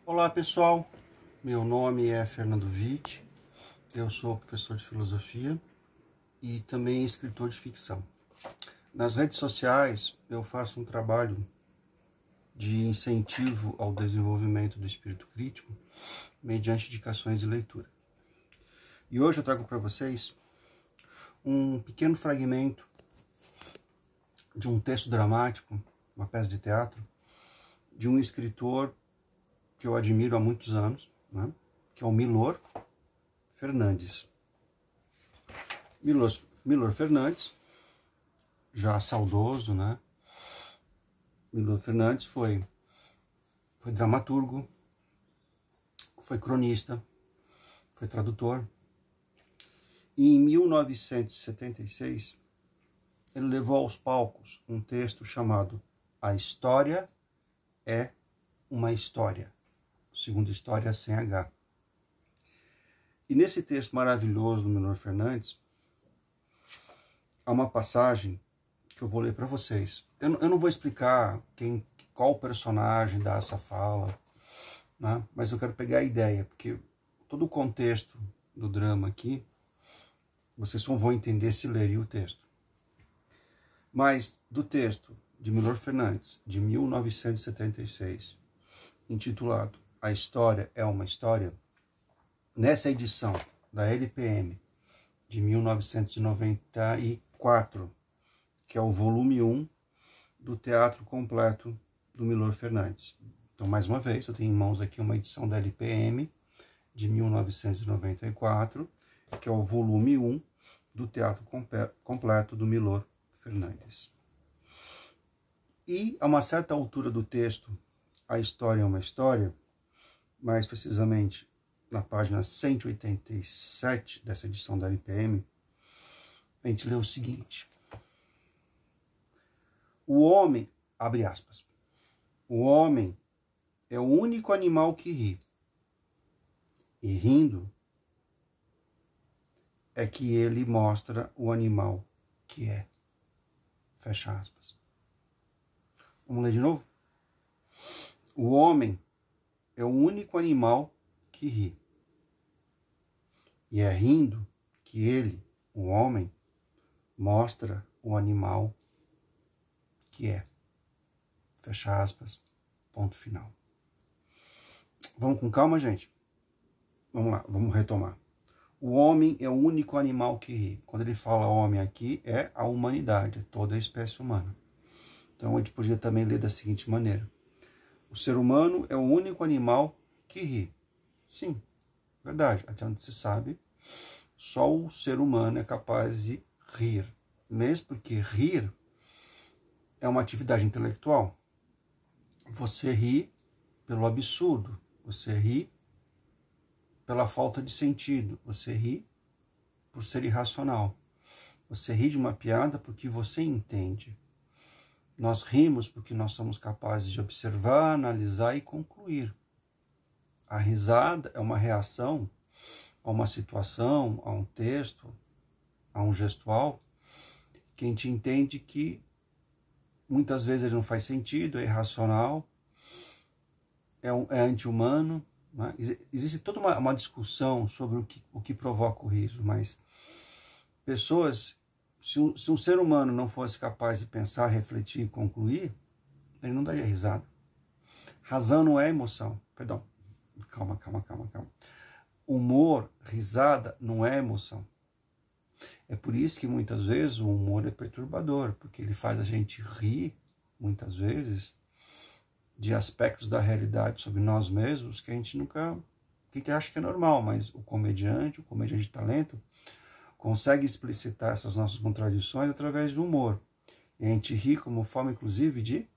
Olá pessoal, meu nome é Fernando Witt, eu sou professor de filosofia e também escritor de ficção. Nas redes sociais eu faço um trabalho de incentivo ao desenvolvimento do espírito crítico mediante indicações de leitura. E hoje eu trago para vocês um pequeno fragmento de um texto dramático, uma peça de teatro, de um escritor que eu admiro há muitos anos, né? Que é o Milor Fernandes. Milor Fernandes, já saudoso, né? Milor Fernandes foi dramaturgo, foi cronista, foi tradutor. E em 1976, ele levou aos palcos um texto chamado A História é uma História. Segunda história sem H. E nesse texto maravilhoso do Milor Fernandes, há uma passagem que eu vou ler para vocês. Eu não vou explicar qual personagem dá essa fala, né? Mas eu quero pegar a ideia, porque todo o contexto do drama aqui, vocês só vão entender se lerem o texto. Mas do texto de Milor Fernandes, de 1976, intitulado A História é uma História, nessa edição da LPM de 1994, que é o volume 1 do Teatro Completo do Milor Fernandes. Então, mais uma vez, eu tenho em mãos aqui uma edição da LPM de 1994, que é o volume 1 do Teatro Completo do Milor Fernandes. E a uma certa altura do texto, A História é uma História, mais precisamente na página 187 dessa edição da LPM, a gente lê o seguinte: o homem, abre aspas, o homem é o único animal que ri, e rindo é que ele mostra o animal que é. Fecha aspas. Vamos ler de novo? O homem é o único animal que ri. E é rindo que ele, o homem, mostra o animal que é. Fecha aspas. Ponto final. Vamos com calma, gente? Vamos lá, vamos retomar. O homem é o único animal que ri. Quando ele fala homem aqui, é a humanidade, é toda a espécie humana. Então a gente podia também ler da seguinte maneira: o ser humano é o único animal que ri. Sim, verdade. Até onde se sabe, só o ser humano é capaz de rir. Mesmo porque rir é uma atividade intelectual. Você ri pelo absurdo, você ri pela falta de sentido, você ri por ser irracional. Você ri de uma piada porque você entende. Nós rimos porque nós somos capazes de observar, analisar e concluir. A risada é uma reação a uma situação, a um texto, a um gestual, que a gente entende que muitas vezes ele não faz sentido, é irracional, é anti-humano. Né? Existe toda uma discussão sobre o que provoca o riso, mas pessoas, se um ser humano não fosse capaz de pensar, refletir e concluir, ele não daria risada. Razão não é emoção. Perdão. Calma. Humor, risada, não é emoção. É por isso que muitas vezes o humor é perturbador, porque ele faz a gente rir, muitas vezes, de aspectos da realidade sobre nós mesmos que a gente acha que é normal, mas o comediante de talento, consegue explicitar essas nossas contradições através do humor. E a gente ri como forma, inclusive, de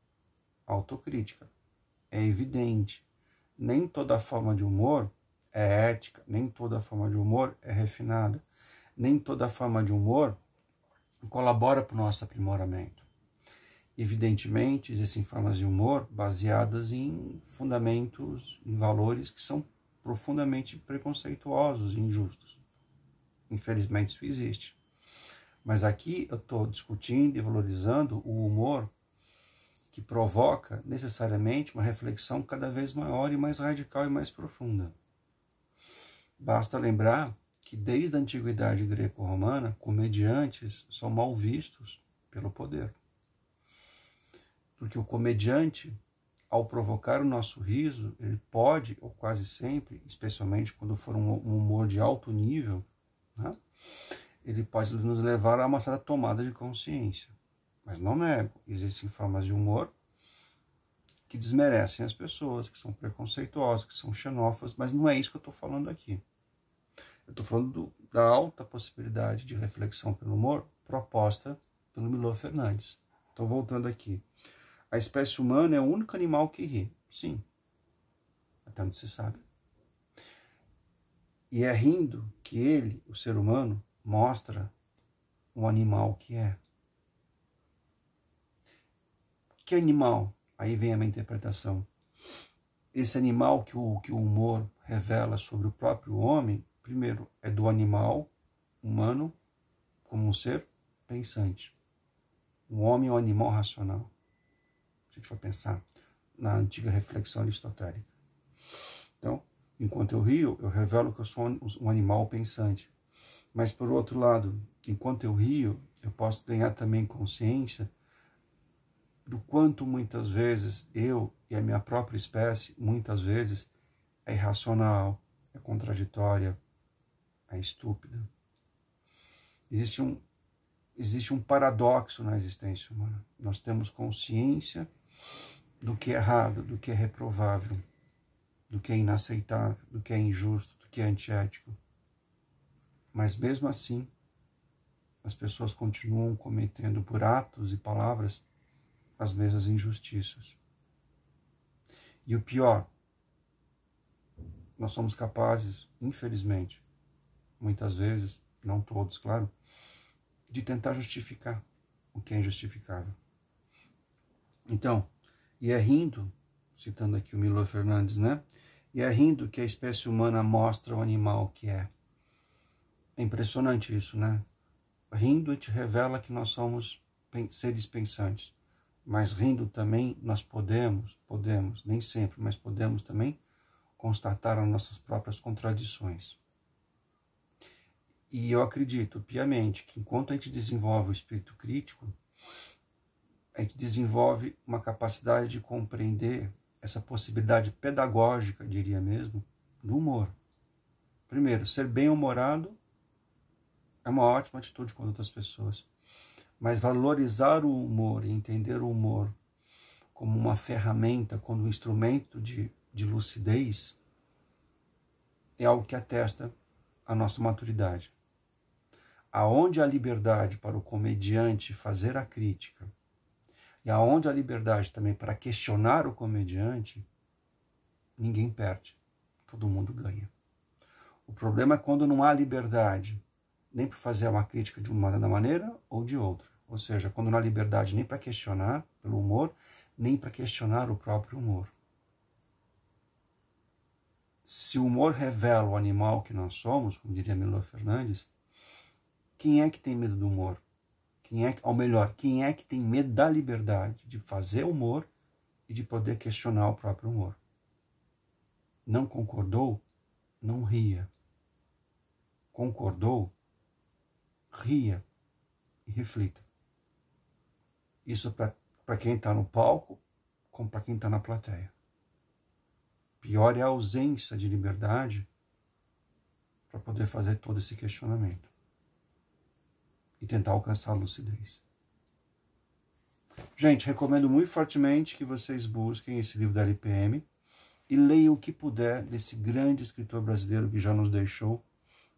autocrítica. É evidente. Nem toda forma de humor é ética, nem toda forma de humor é refinada, nem toda forma de humor colabora para o nosso aprimoramento. Evidentemente, existem formas de humor baseadas em fundamentos, em valores que são profundamente preconceituosos e injustos. Infelizmente isso existe. Mas aqui eu estou discutindo e valorizando o humor que provoca necessariamente uma reflexão cada vez maior e mais radical e mais profunda. Basta lembrar que desde a antiguidade greco-romana, comediantes são mal vistos pelo poder. Porque o comediante, ao provocar o nosso riso, ele pode, ou quase sempre, especialmente quando for um humor de alto nível, né, ele pode nos levar a uma certa tomada de consciência. Mas não nego, existem formas de humor que desmerecem as pessoas, que são preconceituosas, que são xenófobas, mas não é isso que eu estou falando aqui. Eu estou falando da alta possibilidade de reflexão pelo humor proposta pelo Milor Fernandes. Então, voltando aqui. A espécie humana é o único animal que ri. Sim. Até onde se sabe. E é rindo que ele, o ser humano, mostra o animal que é. Que animal? Aí vem a minha interpretação. Esse animal que o humor revela sobre o próprio homem, primeiro, é do animal humano como um ser pensante. O homem é um animal racional. Se a gente for pensar na antiga reflexão aristotélica. Então, enquanto eu rio, eu revelo que eu sou um animal pensante. Mas, por outro lado, enquanto eu rio, eu posso ganhar também consciência do quanto muitas vezes eu e a minha própria espécie, muitas vezes, é irracional, é contraditória, é estúpida. Existe um paradoxo na existência humana. Nós temos consciência do que é errado, do que é reprovável, do que é inaceitável, do que é injusto, do que é antiético. Mas mesmo assim, as pessoas continuam cometendo por atos e palavras as mesmas injustiças. E o pior, nós somos capazes, infelizmente, muitas vezes, não todos, claro, de tentar justificar o que é injustificável. Então, e é rindo, citando aqui o Milor Fernandes, né? E é rindo que a espécie humana mostra o animal que é. É impressionante isso, né? Rindo te revela que nós somos seres pensantes. Mas rindo também nós podemos, nem sempre, mas podemos também constatar as nossas próprias contradições. E eu acredito piamente que enquanto a gente desenvolve o espírito crítico, a gente desenvolve uma capacidade de compreender essa possibilidade pedagógica, diria mesmo, do humor. Primeiro, ser bem-humorado é uma ótima atitude com outras pessoas. Mas valorizar o humor e entender o humor como uma ferramenta, como um instrumento de lucidez, é algo que atesta a nossa maturidade. Aonde a liberdade para o comediante fazer a crítica, e aonde a liberdade também para questionar o comediante, ninguém perde, todo mundo ganha. O problema é quando não há liberdade, nem para fazer uma crítica de uma maneira ou de outra. Ou seja, quando não há liberdade nem para questionar pelo humor, nem para questionar o próprio humor. Se o humor revela o animal que nós somos, como diria Milor Fernandes, quem é que tem medo do humor? Quem é que tem medo da liberdade de fazer humor e de poder questionar o próprio humor? Não concordou? Não ria. Concordou? Ria e reflita. Isso para quem está no palco, como para quem está na plateia. Pior é a ausência de liberdade para poder fazer todo esse questionamento e tentar alcançar a lucidez. Gente, recomendo muito fortemente que vocês busquem esse livro da LPM e leiam o que puder desse grande escritor brasileiro que já nos deixou,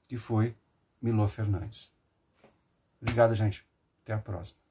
que foi Milor Fernandes. Obrigado, gente. Até a próxima.